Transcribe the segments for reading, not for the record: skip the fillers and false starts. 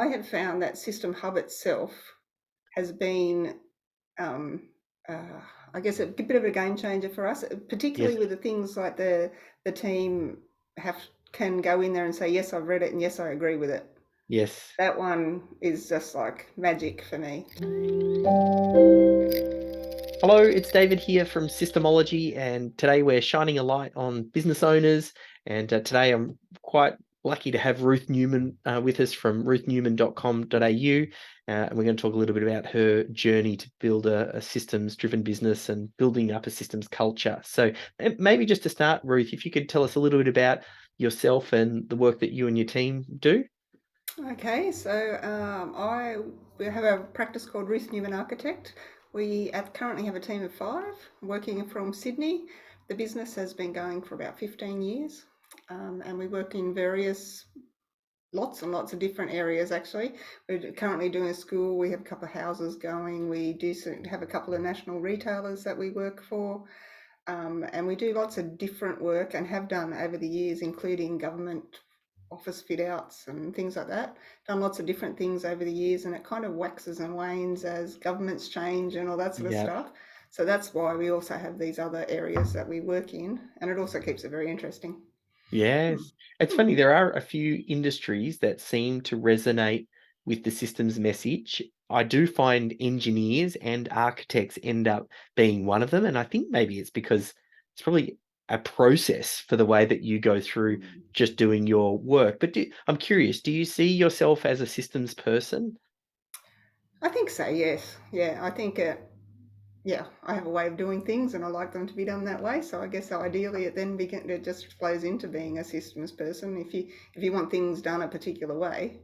I have found that System Hub itself has been, um, uh, I guess, a bit of a game changer for us, Yes, particularly with the things like the team have can go in there and say, yes, I've read it, and yes, I agree with it. yes. That one is just like magic for me. Hello, it's David here from Systemology, and today we're shining a light on business owners. And today I'm quite lucky to have Ruth Newman with us from ruthnewman.com.au. And we're going to talk a little bit about her journey to build a systems-driven business and building up a systems culture. So maybe just to start, Ruth, if you could tell us a little bit about yourself and the work that you and your team do. Okay, so we have a practice called Ruth Newman Architect. Currently have a team of 5 working from Sydney. The business has been going for about 15 years, and we work in lots and lots of different areas. Actually, we're currently doing a school. We have a couple of houses going. We have a couple of national retailers that we work for, and we do lots of different work and have done over the years, including government office fit outs and things like that. Done lots of different things over the years, and it kind of waxes and wanes as governments change and all that sort of Yeah. stuff. So that's why we also have these other areas that we work in, and it also keeps it very interesting. Hmm. Yes. It's Hmm. funny, there are a few industries that seem to resonate with the systems message. I do find engineers and architects end up being one of them. And I think maybe it's because it's probably a process for the way that you go through just doing your work. But I'm curious, do you see yourself as a systems person? I think so. Yes. Yeah. I think. Yeah, I have a way of doing things, and I like them to be done that way. So I guess ideally, it just flows into being a systems person. If you want things done a particular way,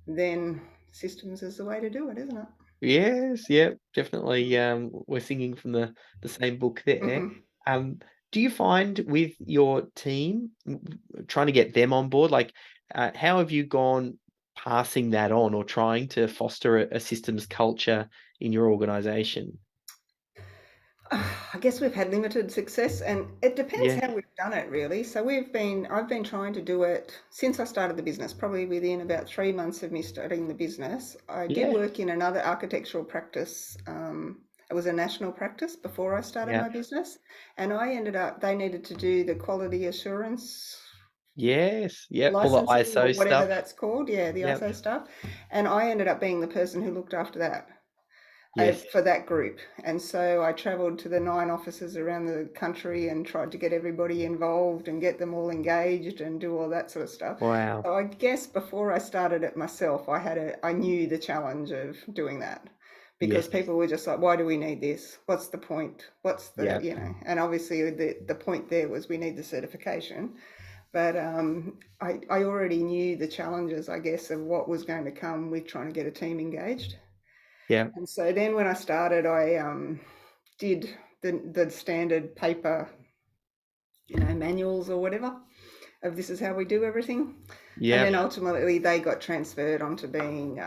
then systems is the way to do it, isn't it? Yes, yeah, definitely. We're singing from the same book there. Hmm. Um, do you find with your team trying to get them on board, like how have you gone passing that on or trying to foster a systems culture in your organization? I guess we've had limited success, and it depends Yeah, how we've done it, really. So I've been trying to do it since I started the business, probably within about 3 months of me starting the business. I did yeah, work in another architectural practice. It was a national practice before I started yeah, my business, and they needed to do the quality assurance yes, yeah, all the licensing or ISO whatever stuff. that's called. Yeah, the Yeah, ISO stuff. And I ended up being the person who looked after that yes, for that group. And so I travelled to the 9 offices around the country and tried to get everybody involved and get them all engaged and do all that sort of stuff. wow, So I guess before I started it myself, I knew the challenge of doing that, because yes, people were just like, why do we need this? What's the point? What's the, yeah, and obviously the point there was we need the certification. But I already knew the challenges, I guess, of what was going to come with trying to get a team engaged. yeah, And so then when I started, I did the standard paper, manuals or whatever of this is how we do everything. And yeah, then ultimately they got transferred onto being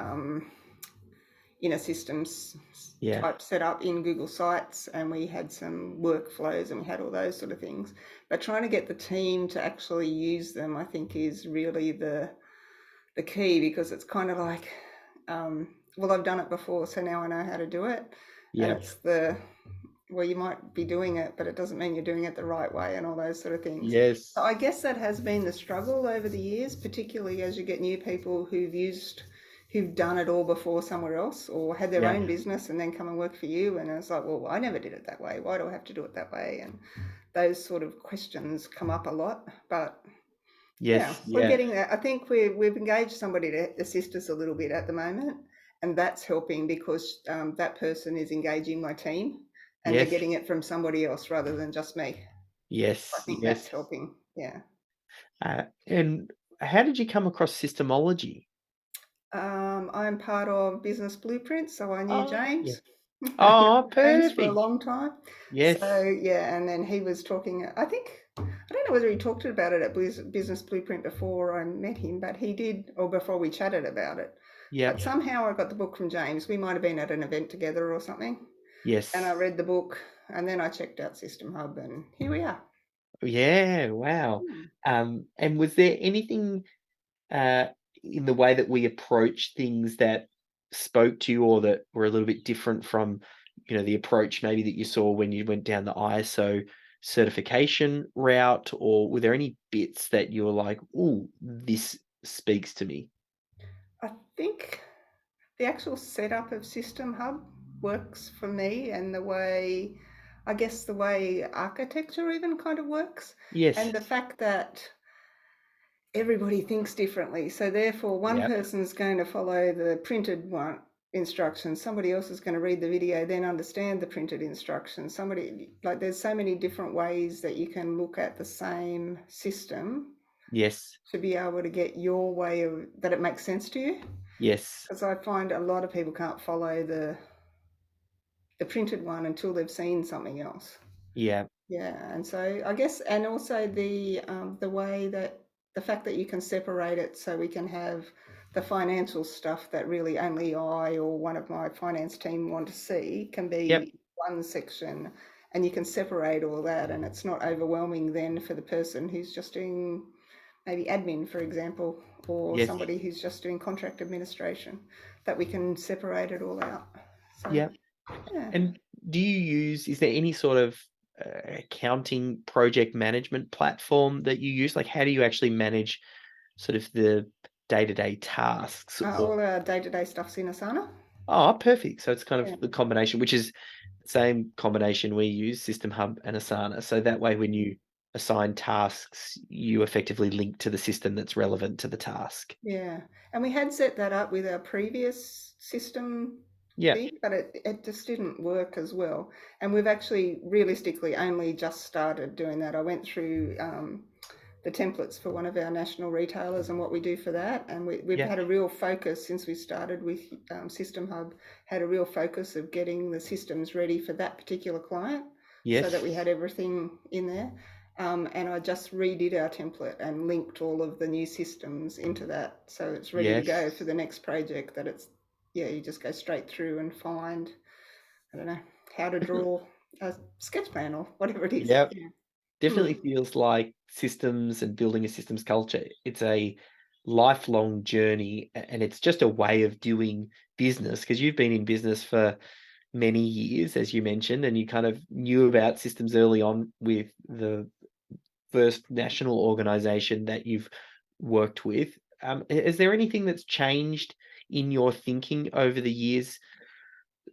systems yeah, type set up in Google Sites, and we had some workflows and we had all those sort of things. But trying to get the team to actually use them, I think, is really the key, because it's kind of like, well, I've done it before, so now I know how to do it. And yeah, it's well, you might be doing it, but it doesn't mean you're doing it the right way and all those sort of things. So yes, I guess that has been the struggle over the years, particularly as you get new people who've done it all before somewhere else or had their yeah, own business and then come and work for you. And it's like, well, I never did it that way. Why do I have to do it that way? And those sort of questions come up a lot. But yeah, yes, we're yeah. getting there. I think we've engaged somebody to assist us a little bit at the moment, and that's helping because that person is engaging my team, and they're Yes, getting it from somebody else rather than just me. I yes, think that's yes. helping. Yeah. And how did you come across Systemology? I'm part of Business Blueprint, so I knew Oh, yeah. James. I know Oh, James for a perfect. long time. So Yes. yeah, and then he was talking. I don't know whether he talked about it at Business Blueprint before I met him, but he did, or before we chatted about it. But Yep. somehow I got the book from James. We might have been at an event together or something, and I Yes. read the book, and then I checked out System Hub, and here we are. Yeah, wow. Hmm. And was there anything uh in the way that we approach things that spoke to you or that were a little bit different from, the approach maybe that you saw when you went down the ISO certification route? Or were there any bits that you were like, "Ooh, this speaks to me"? I think the actual setup of System Hub works for me, and I guess the way architecture even kind of works, Yes. and the fact that everybody thinks differently. So therefore, one Yep. person's going to follow the printed one instructions. Somebody else is going to read the video, then understand the printed instructions. There's so many different ways that you can look at the same system Yes. to be able to get your way of that it makes sense to you. Yes. Because I find a lot of people can't follow the printed one until they've seen something else. Yeah. Yeah, and so I guess, and also the way that the fact that you can separate it, so we can have the financial stuff that really only I or one of my finance team want to see can Yep. be one section, and you can separate all that, and it's not overwhelming then for the person who's just doing maybe admin, for example, or Yes. somebody who's just doing contract administration, that we can separate it all out. So Yep. yeah. And is there any sort of accounting project management platform that you use? Like, how do you actually manage sort of the day-to-day tasks? Or All our day-to-day stuff's in Asana. oh, perfect. So it's kind of Yeah. the combination, which is the same combination we use, System Hub and Asana. So that way, when you assign tasks, you effectively link to the system that's relevant to the task. Yeah, and we had set that up with our previous system Yeah. thing, but it just didn't work as well. And we've actually realistically only just started doing that. I went through the templates for one of our national retailers and what we do for that, and we've Yeah. had a real focus since we started with System Hub, had a real focus of getting the systems ready for that particular client, so that Yes. we had everything in there. And I just redid our template and linked all of the new systems into that, so it's ready to go for Yes. the next project. That it's, yeah, you just go straight through and find, I don't know, how to draw a sketch plan or whatever it is. Yep. Yeah. Definitely Mm. feels like systems and building a systems culture. It's a lifelong journey, and it's just a way of doing business, because you've been in business for many years, as you mentioned, and you kind of knew about systems early on with the first national organization that you've worked with. Is there anything that's changed in your thinking over the years,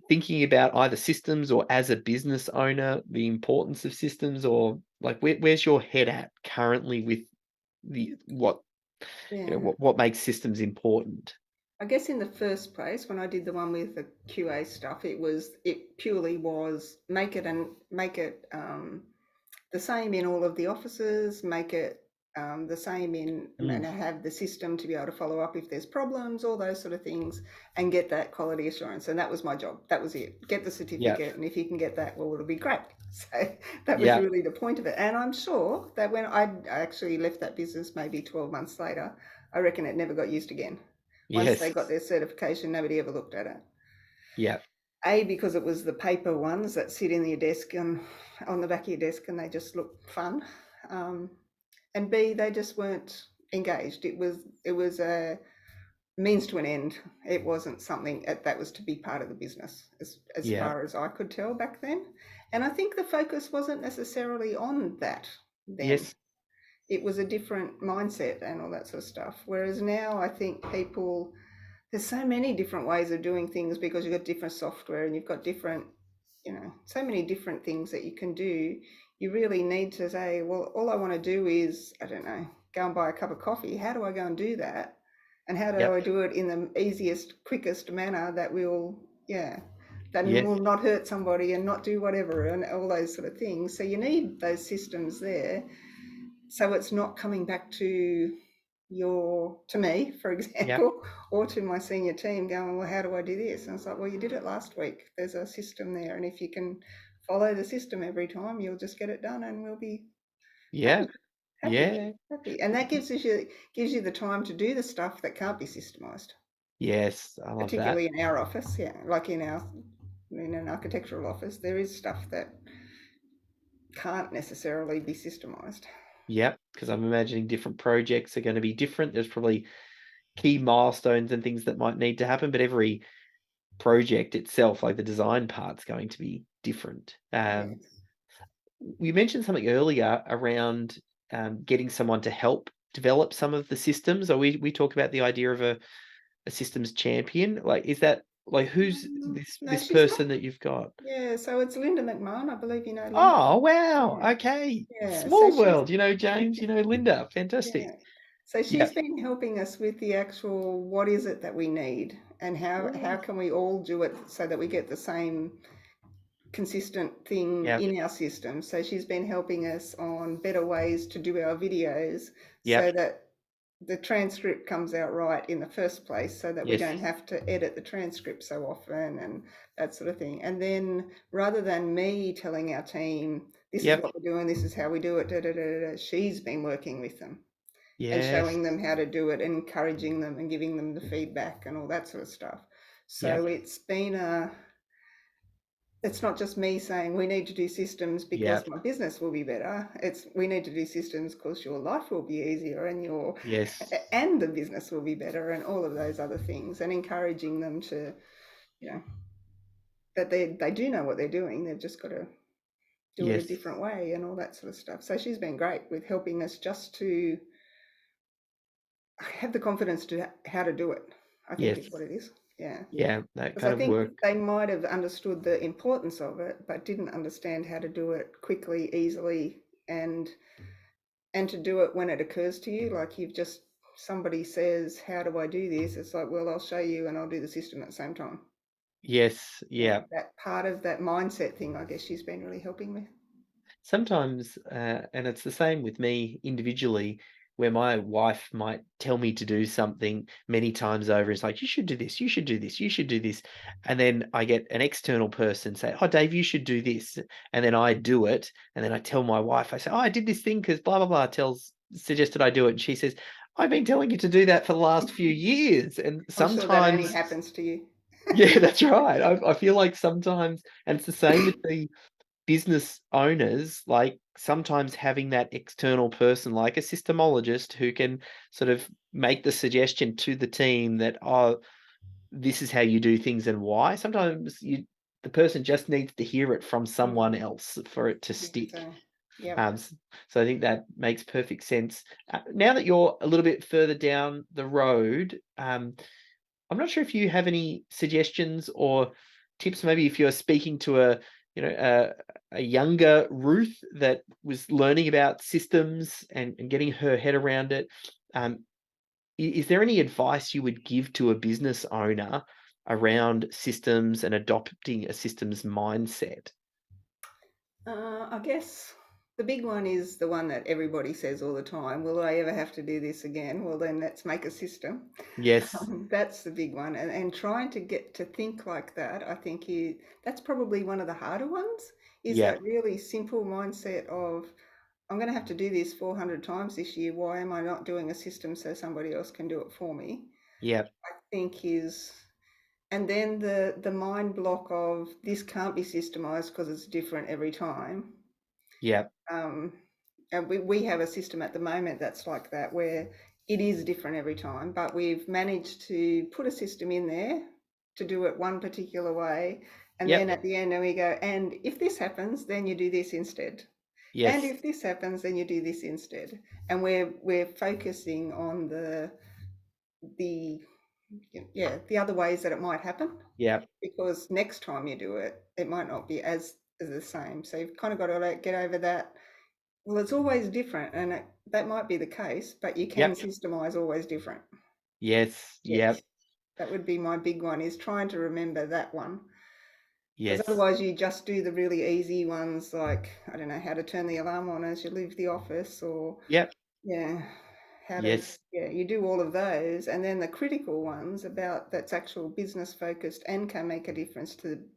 thinking about either systems or as a business owner, the importance of systems? Or like, where's your head at currently with the Yeah. what makes systems important? I guess in the first place, when I did the one with the QA stuff, it purely was make it the same in all of the offices, make it the same in, Mm, and have the system to be able to follow up if there's problems, all those sort of things, and get that quality assurance. And that was my job. That was it. Get the yeah, certificate, and if you can get that, well, it'll be great. So that was yeah, really the point of it. And I'm sure that when I actually left that business, maybe 12 months later, I reckon it never got used again. Once they yes, got their certification, nobody ever looked at it. yeah, A, because it was the paper ones that sit in your desk and on the back of your desk, and they just look fun. Um, and B, they just weren't engaged. It was a means to an end. It wasn't something that was to be part of the business, as yeah, far as I could tell back then. And I think the focus wasn't necessarily on that then. yes, It was a different mindset and all that sort of stuff. Whereas now I think there's so many different ways of doing things, because you've got different software and you've got different, so many different things that you can do. You really need to say, well, all I want to do is, I don't know, go and buy a cup of coffee. How do I go and do that? And how do yep, I do it in the easiest, quickest manner that will, yeah, that yes, will not hurt somebody and not do whatever and all those sort of things. So you need those systems there, so it's not coming back to me, for yep, example, or to my senior team going, well, how do I do this? And it's like, well, you did it last week. There's a system there. And if you can follow the system every time, you'll just get it done, and we'll be yeah, happy, happy, yeah, happy. And that gives you the time to do the stuff that can't be systemized, yes. I love that. particularly in our office. Yeah, like in an architectural office, there is stuff that can't necessarily be systemized. Yep, because I'm imagining different projects are going to be different. There's probably key milestones and things that might need to happen, but every project itself, like the design part's going to be different. Yes. You mentioned something earlier around getting someone to help develop some of the systems, or we talk about the idea of a systems champion. Like, is that like who's this No, this she's not. person that you've got? Yeah, so it's Linda McMahon. I believe you know Linda. Oh, wow. Yeah. Okay. Yeah. So Small she's world. You know, James, you know, Linda. Fantastic. yeah. So Yeah. she's been helping us with the actual what is it that we need and how Yeah. can we all do it so that we get the same consistent thing Yep. in our system. So she's been helping us on better ways to do our videos so Yep. that the transcript comes out right in the first place so that we Yes. don't have to edit the transcript so often and that sort of thing. And then rather than me telling our team, this is Yep. what we're doing, this is how we do it, da, da, da, da, she's been working with them and Yes. showing them how to do it, encouraging them and giving them the feedback and all that sort of stuff. So Yep. it's not just me saying we need to do systems because Yep. my business will be better. It's we need to do systems because your life will be easier Yes. and the business will be better and all of those other things and encouraging them to, you know, that they do know what they're doing. They've just got to do it a Yes. different way and all that sort of stuff. So she's been great with helping us just to have the confidence to how to do it, I think Yes. is what it is. Yeah. Yeah. That Because kind I of think work. they might have understood the importance of it, but didn't understand how to do it quickly, easily, and to do it when it occurs to you. Like you've just somebody says, "How do I do this?" It's like, well, I'll show you, and I'll do the system at the same time. Yes. Yeah, Yeah. that part of that mindset thing, I guess she's been really helping with. Sometimes, and it's the same with me individually, where my wife might tell me to do something many times over. It's like, you should do this, you should do this, you should do this. And then I get an external person say, oh, Dave, you should do this. And then I do it. And then I tell my wife, I say, oh, I did this thing because blah, blah, blah, suggested I do it. And she says, I've been telling you to do that for the last few years. And I'm sure that only sometimes, happens to you. yeah, that's right. I feel like sometimes, and it's the same with the business owners, like sometimes having that external person like a systemologist who can sort of make the suggestion to the team that, oh, this is how you do things and why. Sometimes the person just needs to hear it from someone Mm, else for it to I think stick. so. Yep. So I think that makes perfect sense. Now that you're a little bit further down the road, I'm not sure if you have any suggestions or tips, maybe if you're speaking to a younger Ruth that was learning about systems and getting her head around it. Um, is there any advice you would give to a business owner around systems and adopting a systems mindset? I guess the big one is the one that everybody says all the time. Will I ever have to do this again? Well, then let's make a system. Yes. That's the big one. And trying to get to think like that, I think that's probably one of the harder ones, is Yeah. that really simple mindset of, I'm going to have to do this 400 times this year. Why am I not doing a system so somebody else can do it for me? Yeah. I think is, and then the mind block of this can't be systemized because it's different every time. Yeah. Um, and we have a system at the moment that's like that, where it is different every time, but we've managed to put a system in there to do it one particular way. And then Yep. at the end, we go, and if this happens, then you do this instead. And Yes. if this happens, then you do this instead. And we're focusing on the the other ways that it might happen, Yeah. because next time you do it, it might not be as the same. So you've kind of got to get over that. Well, it's always different, and that might be the case, but you can Yep. systemize always different. Yes. Yes, Yep. that would be my big one, is trying to remember that one. Because Yes. otherwise, you just do the really easy ones, like, I don't know, how to turn the alarm on as you leave the office, or, Yep. yeah, Yes. yeah, you do all of those. And then the critical ones about that's actual business focused and can make a difference to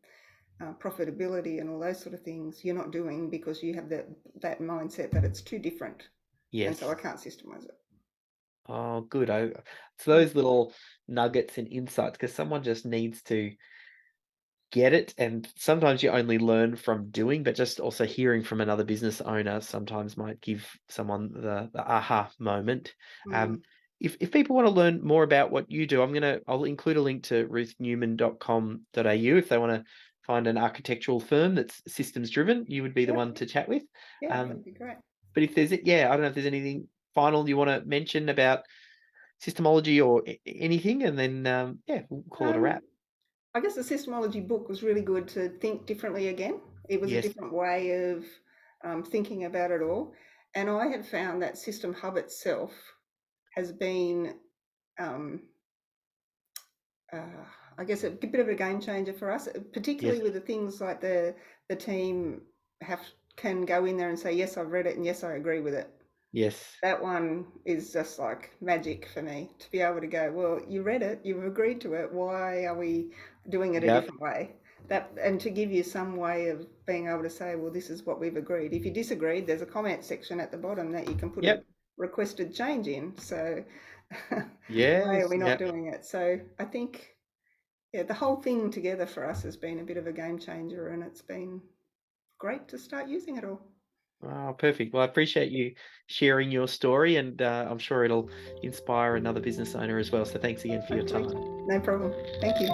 profitability and all those sort of things, you're not doing because you have that mindset that it's too different. And so I Yes. can't systemize it. Oh, good. It's those little nuggets and insights because someone just needs to get it. And sometimes you only learn from doing, but just also hearing from another business owner sometimes might give someone the aha moment. Um, Mm. if people want to learn more about what you do, I'll include a link to ruthnewman.com.au if they want to find an architectural firm that's systems driven. You would be the Yep. one to chat with. Yeah, that'd be great. But if there's I don't know if there's anything final you want to mention about systemology or anything, and then we'll call it a wrap. I guess the systemology book was really good to think differently again. It was a Yes. different way of thinking about it all. And I have found that System Hub itself has been, I guess, a bit of a game changer for us, particularly Yes. with the things like the team can go in there and say, yes, I've read it and yes, I agree with it. Yes. That one is just like magic for me, to be able to go, well, you read it, you've agreed to it, why are we doing it a different way? And to give you some way of being able to say, well, this is what we've agreed. If you disagreed, there's a comment section at the bottom that you can put a requested change in. So why are we not doing it? So I think, the whole thing together for us has been a bit of a game changer, and it's been great to start using it all. Oh, perfect. Well, I appreciate you sharing your story, and I'm sure it'll inspire another business owner as well. So thanks again for your time. No problem. Thank you.